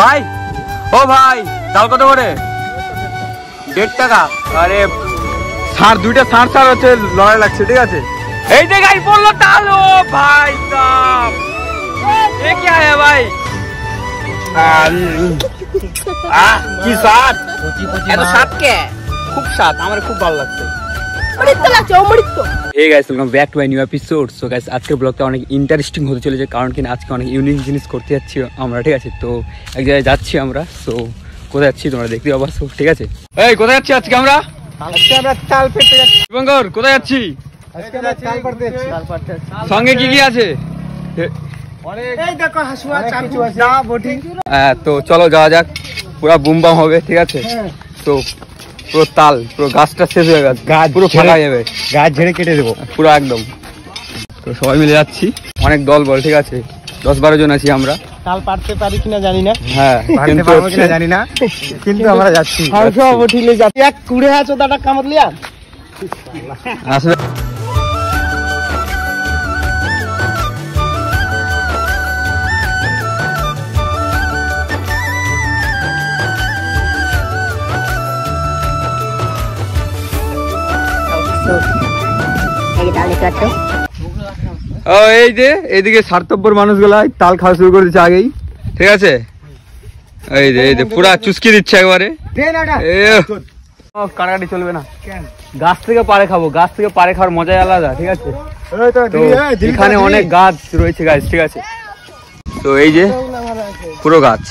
ভাই ও ভাই তাল কত করে? 1.5 টাকা। আরে সার দুইটা সার হচ্ছে লড়াই লাগছে, ঠিক আছে। এই যে গাইস বললো তাল। ও ভাই সাব এ কি है ভাই? কি স্বাদ, এত স্বাদ কে? খুব স্বাদ, আমার খুব ভালো লাগছে। Hey guys, welcome back to a new episode. So guys, আজকের ব্লগটা অনেক ইন্টারেস্টিং হতে চলেছে, কারণ কি আজকে অনেক ইউনিক জিনিস করতে যাচ্ছি আমরা, ঠিক আছে। তো এক জায়গায় যাচ্ছি আমরা। সো কোথায় যাচ্ছি তোমরা দেখতে পাবা, ঠিক আছে। এই কোথায় যাচ্ছি আজকে আমরা? আজকে আমরা তাল পেতে যাচ্ছি। শুভঙ্কর কোথায় যাচ্ছি? আজকে আমরা তাল পাড়তে যাচ্ছি। সঙ্গে কি কি আছে? এই দেখো হাসুয়া চাকু দা বটি। হ্যাঁ তো চলো যাওয়া যাক, পুরো বুম বাম হবে, ঠিক আছে। তো পুরো তাল পুরো গাছটা শেষ হয়ে গেছে, গাছ পুরো ফাঁকা যাবে, গাছ ঝেড়ে কেটে দেবো পুরো একদম। তো সবাই মিলে যাচ্ছি, অনেক দল বল, ঠিক আছে। 10-12 জন আছি আমরা। তাল পাড়তে পারি কিনা জানি না, হ্যাঁ পারতে পারবো কিনা জানি না, কিন্তু আমরা যাচ্ছি। সব উঠিলে যাচ্ছি। এক কুড়ে আছো দাদা কামড় লিয়া আসলে এই যে এইদিকে স্বার্থপর মানুষগুলা তাল খাওয়া শুরু করে দিচ্ছে আগেই, ঠিক আছে। এই যে পুরা চুস্কি দিচ্ছে একবারে। কাটাকাটি চলবে না, গাছ থেকে পাড়ে খাবো, গাছ থেকে পাড়ে খাওয়ার মজাই আলাদা, ঠিক আছে। এখানে অনেক গাছ রয়েছে গাছ, ঠিক আছে। তো এই যে পুরো গাছ।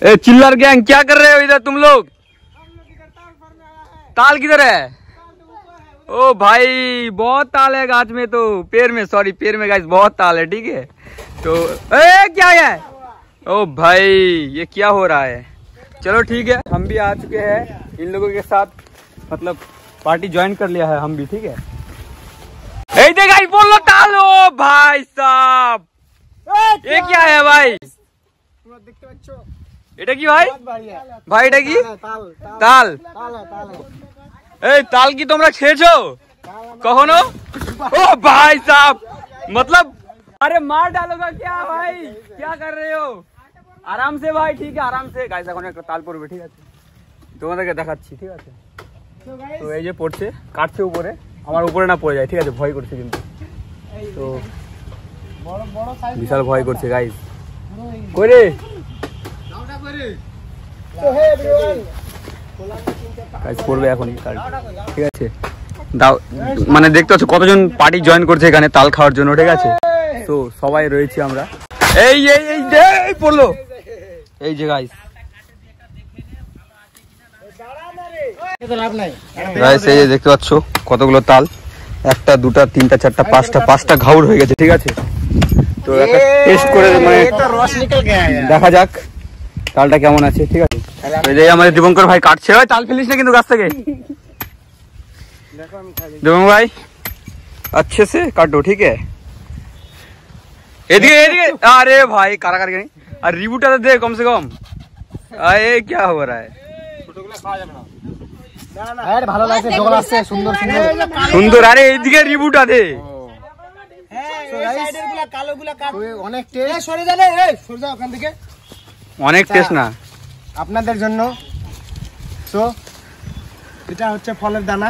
ए चिल्लर गैंग क्या कर रहे हो इधर तुम लोग? ताल किधर है? ओ भाई बहुत ताल है गाछ में, तो पेड़ में, सॉरी पेड़ में गाइस बहुत ताल है, ठीक है। तो क्या है? ओ भाई ये क्या हो रहा है? चलो ठीक है, हम भी आ चुके हैं इन लोगों के साथ, मतलब पार्टी ज्वाइन कर लिया है हम भी, ठीक है। गाइस बोल लो ताल। ओ भाई साहब ये क्या है भाई? এটা কি ভাই? ভাই এটা কি? তাল। এই তাল কি তোমরা খেয়েছো কখনো? ओ भाई साहब मतलब अरे मार डालोगा क्या भाई, क्या कर रहे हो? आराम से भाई, ठीक है आराम से। गाइस এখন একটা তাল পড়বে, ঠিক আছে, তোমাদেরকে দেখাচ্ছি, ঠিক আছে। তো এই যে পড়ছে, কাটছে উপরে, আমার উপরে না পড়ে যায়, ঠিক আছে, ভয় করছে কিন্তু। তো বিশাল ভয় করছে গাইস। কই রে পড়বে এখন, ঠিক আছে। দাও মানে দেখতে পাচ্ছ কতজন পার্টি জয়েন করছে এখানে তাল খাওয়ার জন্য, ঠিক আছে। তো সবাই রয়েছি আমরা। এই পড়লো, এই যে গাইস এই যে দেখতে পাচ্ছ কতগুলো তাল, 1, 2, 3, 4, 5টা ঘাউর হয়ে গেছে, ঠিক আছে। তো একটা টেস্ট করে মানে দেখা যাক তালটা কেমন আছে, ঠিক আছে। আমাদের দীপঙ্কর ভাই কাটছে, ভাই তাল ফেলিস না কিন্তু গাছ থেকে। दीपंकर भाई अच्छे से काटो, ठीक है। এদিকে अरे भाई कारागार नहीं, और रिबूटा तो दे कम से कम। ये क्या हो रहा है? ভালো লাগছে, জল আসছে সুন্দর সুন্দর সুন্দর। আরে এইদিকে রিবুটা দে। অনেক টেস্ট, সরে যাবে, সরে যাও ওখান থেকে, অনেক টেস্ট না আপনাদের জন্য। তো এটা হচ্ছে ফলের দানা।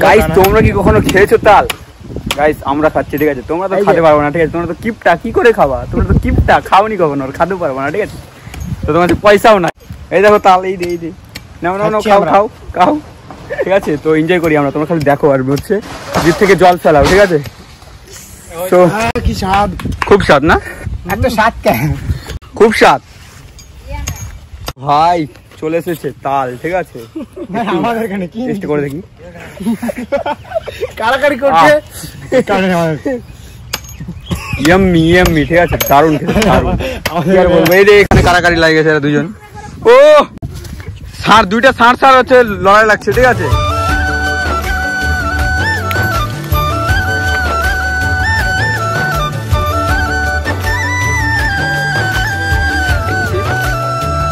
গাইস তোমরা কি কখনো খেয়েছো তাল? গাইস আমরা খাচ্ছি, ঠিক আছে, তোমরা তো খেতে পারবে না, ঠিক আছে। তোমরা তো কিপটা, কি করে খাবা? তোমরা তো কিপটা, খাওনি কখনো, আর খেতে পারবে না, ঠিক আছে। তো তোমাদের পয়সাও নাই। এই দেখো তাল, এই দে নাও, খাও, ঠিক আছে। তো এনজয় করি আমরা, তোমরা খালি দেখো আর হচ্ছে জিভ থেকে জল ফেলাও, ঠিক আছে। তো কি স্বাদ, খুব স্বাদ না? একটা স্বাদ কেন, খুব স্বাদ ভাই। চলে এসেছে তাল, ঠিক আছে। আমাদের এখানে কি টেস্ট করে দেখি, কারাকারি করছে, ইয়াম্মি, ঠিক আছে, দারুণ খেতে, দারুণ। কি আর বলবো, এই যে এখানে কারাকারি লাগে গেছে এরা দুজন। ও দুইটা সার হচ্ছে লড়াই লাগছে, ঠিক আছে।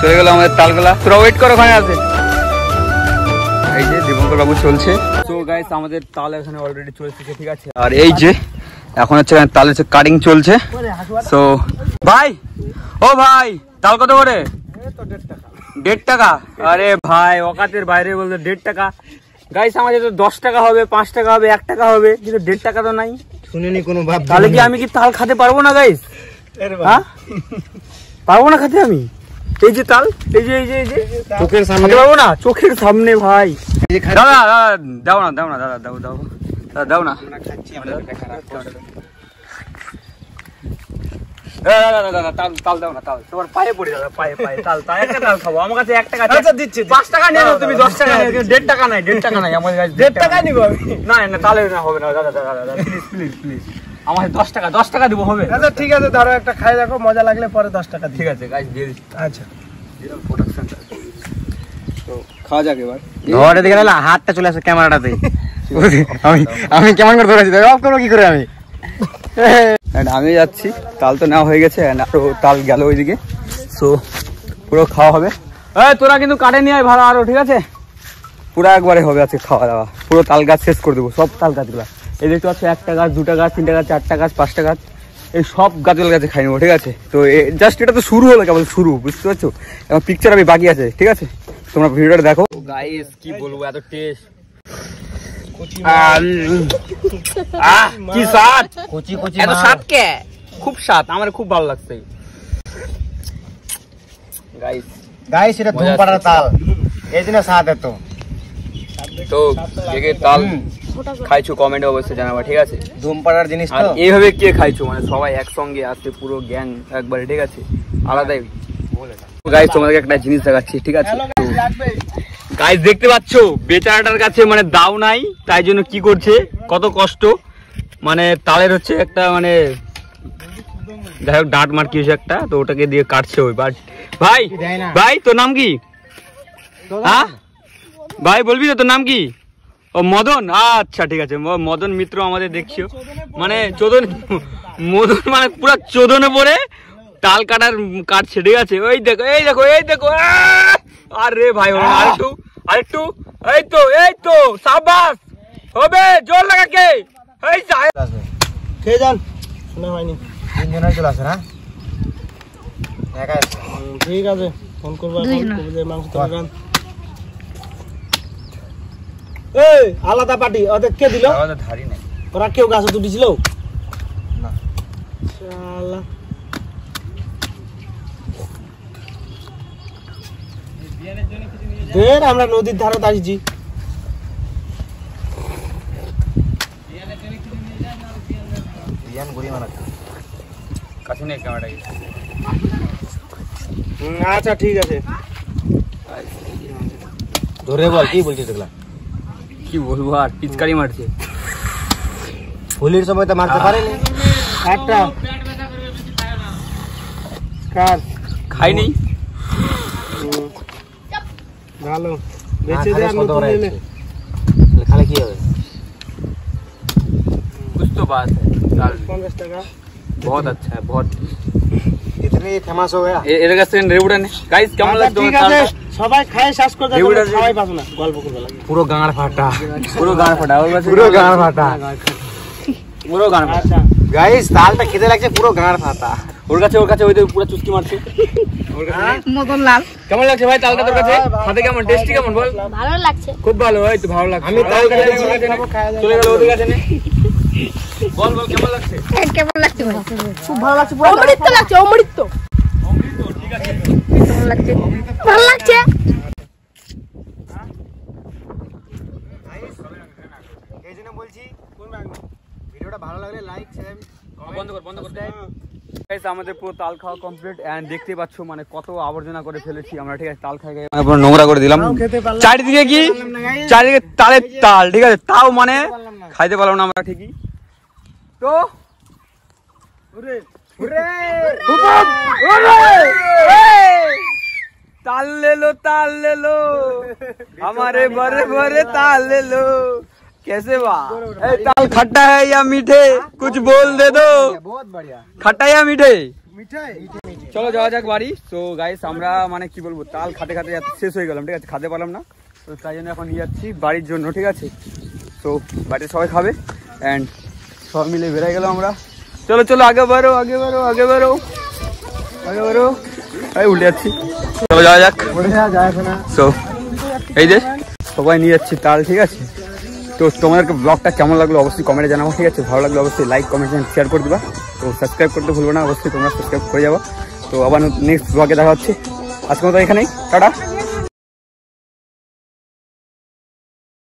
চলে গেল আমাদের তালগুলা, তোরা ওয়েট করো, ওখানে আছে। এই যে দীপঙ্কর বাবু চলছে। তো গাইস আমাদের তাল এখানে অলরেডি চলছে, ঠিক আছে। আর এই যে এখন হচ্ছে তালের কাটিং চলছে। তো ভাই ও ভাই তাল কত করে? 1.5 টাকা। আরে ভাই অকাতের বাইরে বলতে 1.5 টাকা। গাইস আমাদের তো 10 টাকা হবে, 5 টাকা হবে, 1 টাকা হবে, কিন্তু 1.5 টাকা তো নাই। শুনিনি কোনো ভাব। তাহলে কি আমি কি তাল খেতে পারবো না গাইস? হ্যাঁ পারবো না খেতে আমি? এই যে তাল, এই যে চোখের সামনে পারবো না, চোখের সামনে ভাই। দাদা দাও না দাও না দাদা, দাও দাও দাও না। তাল দাও না, তাল তোমার পায়ে পড়ে দাদা, পায়ে তাল একটা তাল খাবো। আমার কাছে 1 টাকা দিচ্ছি, 5 টাকা নিয়ে তুমি 10 টাকা নিয়ে, 1.5 টাকা নাই, 1.5 টাকা নাই আমার কাছে। 1.5 টাকা নিবো আমি? না না তাহলে না হবে না দাদা, দাদা প্লিজ আমার 10 টাকা দিব হবে? আচ্ছা ঠিক আছে, ধরো একটা খাই দেখো, মজা লাগলে পরে 10 টাকা। ঠিক আছে গাইস দিয়ে দিচ্ছি। আচ্ছা তো খাওয়া যাক এবার। ধরে দেখে না হাতটা চলে আসে ক্যামেরাটাতে। আমি কেমন করে ধরেছি অফ করবো কি করে আমি? আমি যাচ্ছি, তাল তো নেওয়া হয়ে গেছে, আরো তাল গেল ওইদিকে, তো পুরো খাওয়া হবে। তোরা কিন্তু কাটে নিয়ে আয় ভাড়া আরো, ঠিক আছে? পুরো একবারে হবে আজকে খাওয়া দাওয়া, পুরো তাল গাছ শেষ করে দেবো, সব তাল গাছগুলা। এই দেখতে পাচ্ছ 1টা গাছ, 2টা গাছ, 3টা গাছ, 4টা গাছ, 5টা গাছ, এই সব গাছের গাছে খাই নেবো, ঠিক আছে? তো জাস্ট এটা তো শুরু হলো, কেবল শুরু, বুঝতে পারছো? এখন পিকচার আমি বাকি আছে, ঠিক আছে? তোমরা ভিডিওটা দেখো। গাইস কি বলবো, এত টেস্ট, কি স্বাদ, এত স্বাদ কে, খুব স্বাদ, আমার খুব ভালো লাগছে গাইস। এটা ধুমপাড়ার তাল, এই জন্য স্বাদ এত। তো কে তাল খাইছো কমেন্টে অবশ্যই জানাবা, ঠিক আছে? ধুমপাড়ার জিনিস তো, এইভাবে কে খাইছো, মানে সবাই একসঙ্গে আসছে পুরো গ্যাং একবারে, ঠিক আছে? আলাদাই। গাইস তোমাদেরকে একটা জিনিস দেখাচ্ছি, ঠিক আছে? গাইস দেখতে পাচ্ছো বেচারাটার কাছে মানে দাও নাই, তাই জন্য কি করছে, কত কষ্ট, মানে তালের হচ্ছে একটা মানে যাই হোক ডাঁট মার কি একটা, তো ওটাকে দিয়ে কাটছে ওই। বাট ভাই ভাই তোর নাম কি? হ্যাঁ ভাই বলবি তো তোর নাম কি? ও মদন, আচ্ছা ঠিক আছে। মদন মিত্র আমাদের দেখছো, মানে মদন মানে পুরো চোদনে পড়ে তাল কাটছে, ঠিক আছে? ওই দেখো এই দেখো এই দেখো, আরে ভাই আরেকটু, এই তো সাবাস, হবে জোর লাগা কে, এই যায় খেয়ে যান। শোনা হয়নি, 3 জনের চলে আসে না? ঠিক আছে, ফোন করবো মাংস তরকারি। এই আলাদা পার্টি, ওদের কে দিল? ধারি নাই, ওরা কেউ গাছে তুলেছিল না? শালা দের, আমরা নদীর ধারে আসছি। কাছে নেই ক্যামেরাটা। আচ্ছা ঠিক আছে, ধরে বল কি বলছিস? দেখলাম কি বলবো, আর পিচকারি মারছে। হোলির সময় তো মারতে পারেনি একটা কার খাইনি, ভালো বেঁচে দে। আর নতুন এলে খালে কি হবে? कुछ तो बात है। 50 টাকা बहुत अच्छा है, बहुत इतने फेमस हो गया। এর কাছে রেউডা নে গাইস, কেমন লাগছে? ঠিক আছে সবাই খায় শেষ করে দাও, সবাই পাবো না, গল্প করতে লাগে। পুরো গাঁড় ফাটা, পুরো গান ফাটা, ওর কাছে পুরো গাঁড় ফাটা, পুরো গান ফাটা। আচ্ছা গাইস তালটা খেতে লাগছে পুরো গাঁড় ফাটা। ওর কাছে ওই তো পুরো চুস্কি মারছে। মদন লাল কেমন লাগছে ভাই তালটা তোর কাছে? খাতে কেমন, টেস্টি কেমন বল? ভালো লাগছে, খুব ভালো, এই তো ভালো লাগছে। আমি তাল খেতে চলে গেল ওদের কাছে নে, বল কেমন লাগছে? কেমন লাগছে? খুব ভালো লাগছে, অমৃত লাগছে, অমৃত ঠিক আছে, ভালো লাগছে, ভালো লাগছে। এই জন্য বলছি ভিডিওটা ভালো লাগলে লাইক শেয়ার বন্ধ কর গাইস। আমাদের পুরো তাল খাওয়া কমপ্লিট, এন্ড দেখতে পাচ্ছ মানে কত আবর্জনা করে ফেলেছি আমরা, ঠিক আছে? তাল খাই পুরো নোংরা করে দিলাম চারিদিকে, কি চারিদিকে তালের তাল, ঠিক আছে? তাও মানে খাইতে পারলাম না আমরা, ঠিকই তো। ताल ले लो हमारे भरे भरे ताल ले लो। कैसे वाह, ताल खट्टा है या मीठे? कुछ बोल दे दो, बहुत बढ़िया। खट्टा या मीठे? মিঠাই। চলো যাওয়া যাক বাড়ি। তো গাইস আমরা মানে কি বলবো, তাল খাতে খাতে শেষ হয়ে গেলাম, ঠিক আছে? খেতে পারলাম না, তো তাই জন্য এখন নিয়ে যাচ্ছি বাড়ির জন্য, ঠিক আছে? তো বাড়িতে সবাই খাবে, অ্যান্ড সবাই মিলে বেরিয়ে গেলাম আমরা। চলো চলো আগে বাড়ো, আগে বাড়ো, আগে বাড়ো। উল্টে যাচ্ছি, চলো যাওয়া যাক। তো এই যে সবাই নিয়ে যাচ্ছি তাল, ঠিক আছে। তো তোমাদেরকে ব্লগটা কেমন লাগলো অবশ্যই কমেন্টে জানাবো, ঠিক আছে। ভালো লাগলো অবশ্যই লাইক কমেন্ট শেয়ার করে দিবা। তো সাবস্ক্রাইব করতে ভুলবো না, অবশ্যই তোমরা সাবস্ক্রাইব করে যাবো। তো আবার নেক্সট ব্লগে দেখা হচ্ছে, আজকের মতো এখানেই, টাটা।